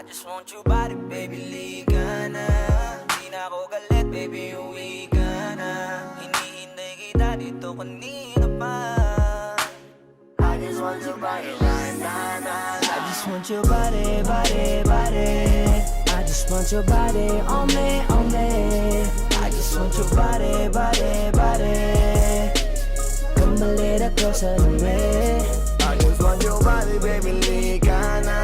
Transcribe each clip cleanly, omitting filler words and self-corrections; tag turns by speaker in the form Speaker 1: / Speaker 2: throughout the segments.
Speaker 1: just want your body, baby, liga na. Di na ako galit, baby, uwi ka na. Hinihintay kita dito kanina pa. I just want your body right now. I just want your body, body, body. I just want your body on me, on me. I just want your body, body, body. Come a little closer to me. I just want your body, baby, liga na.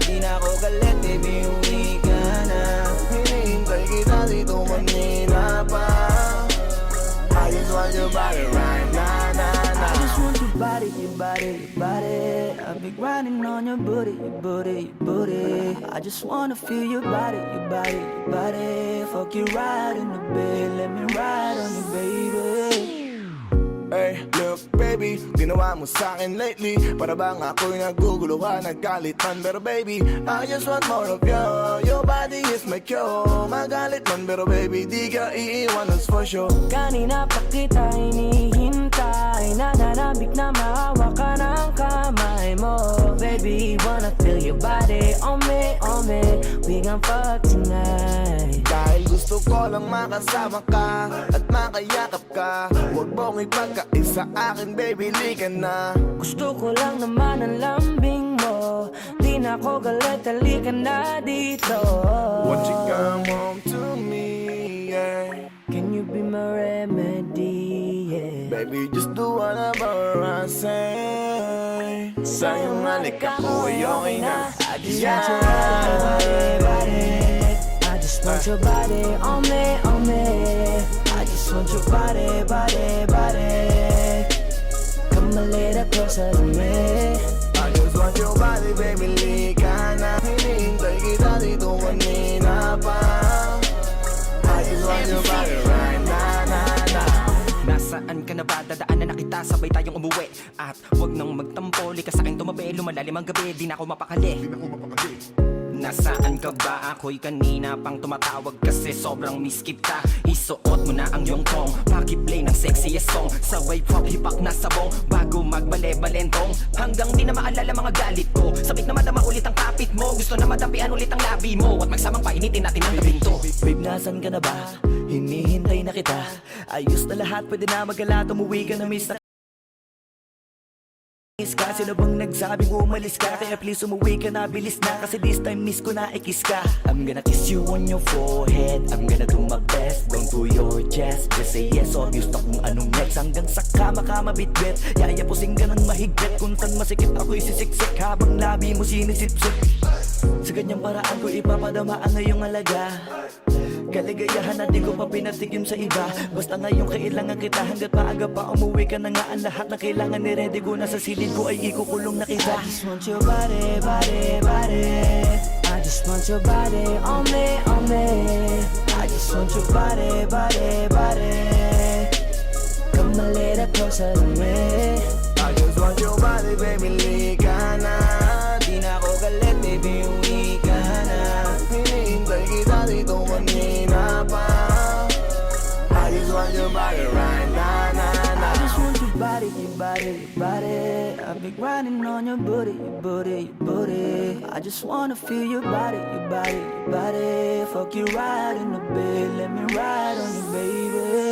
Speaker 1: Di na ako galit, baby, uwi ka na. Hinihintay kita dito kanina pa. I just want your body right now, I just want your body, your body, your body. I've been grinding on your booty, your booty, your booty. I just wanna feel your body, your body, your body. Fuck you right in the bed, let me ride on you, baby.
Speaker 2: Hey, look baby, ginawa mo sa'kin lately. Para bang ako'y naguguluhan, nagkalitan. Pero baby, I just want more of you. Your body is my cure. Magalit man, pero baby, di ka iiwan, that's for sure.
Speaker 1: Kanina pa kita hinihintay. Nananabik na mahawak ka ng kamay mo. Baby, wanna feel your body on me, on me. We gon' fuck tonight.
Speaker 2: Dahil gusto ko lang makasama ka at makayakap ka. Huwag mong ipagkaisa akin, baby, liga na.
Speaker 1: Gusto ko lang naman ang lambing mo. Di na ako galit, halika na dito.
Speaker 2: Won't you come home to me, yeah.
Speaker 1: Can you be my remedy, yeah.
Speaker 2: Baby, just do whatever I say. Sa'yong halika ko ay okay na.
Speaker 1: I just want your body, body. I just want your body on me, on me. I just want your body, body, body. Come a little closer to me.
Speaker 2: I just want your body, baby, liga na. Hinihintay kita dito kanina pa. I just want your body right now,
Speaker 3: Nasaan ka na ba? Dadaanan na kita, sabay tayong umuwi. At wag nang magtampo, lika sa'kin tumabi. Lumalalim ang gabi, di na ako mapakali. Nasaan ka ba? Ako'y kanina pang tumatawag kasi sobrang miss kita. Isuot mo na ang iyong tong, pakiplay ng sexiest song. Sabay pop hipak na sabong, bago magbale-balentong. Hanggang di na maalala mga galit ko. Sabik na madama ulit ang kapit mo. Gusto na madampian ulit ang labi mo. At magsamang painitin natin ang gabing to.
Speaker 1: Babe, nasan ka na ba? Hinihintay na kita. Ayos na lahat, pwede na magala. Tumuwi ka na, miss na ka. Sino bang nagsabing umalis ka? Kaya please umuwi ka na, bilis na. Kasi this time miss ko na ikiss ka. I'm gonna kiss you on your forehead. I'm gonna do my best, down to your chest. Just say yes, obvious na kung anong next. Hanggang sa kama ka mabitbit. Yayapusing ka ng mahigpit. Kung saan masikip ako'y sisiksik. Habang labi mo sinisipsip. Sa ganyang paraan ko ipapadama ang iyong alaga. Kaligayahan na di ko pa pinatigim sa iba. Basta ngayon kailangan kita. Hanggat maaga pa umuwi ka na nga. Ang lahat na kailangan ni ready ko. Nasa silid ko ay ikukulong na kita. I just want your body, body, body. I just want your body on me, on me. I just want your body, body, body. Come a little closer to me.
Speaker 2: I just want your body, baby, liga na.
Speaker 1: Di na ako galit, baby, uwi ka na.
Speaker 2: Hinihintay kita dito kanina pa. I just want your body right now,
Speaker 1: I just want your body, your body, your body. I've been grinding on your booty, your booty, your booty. I just wanna feel your body, your body, your body. Fuck you right in the bed, let me ride on you, baby.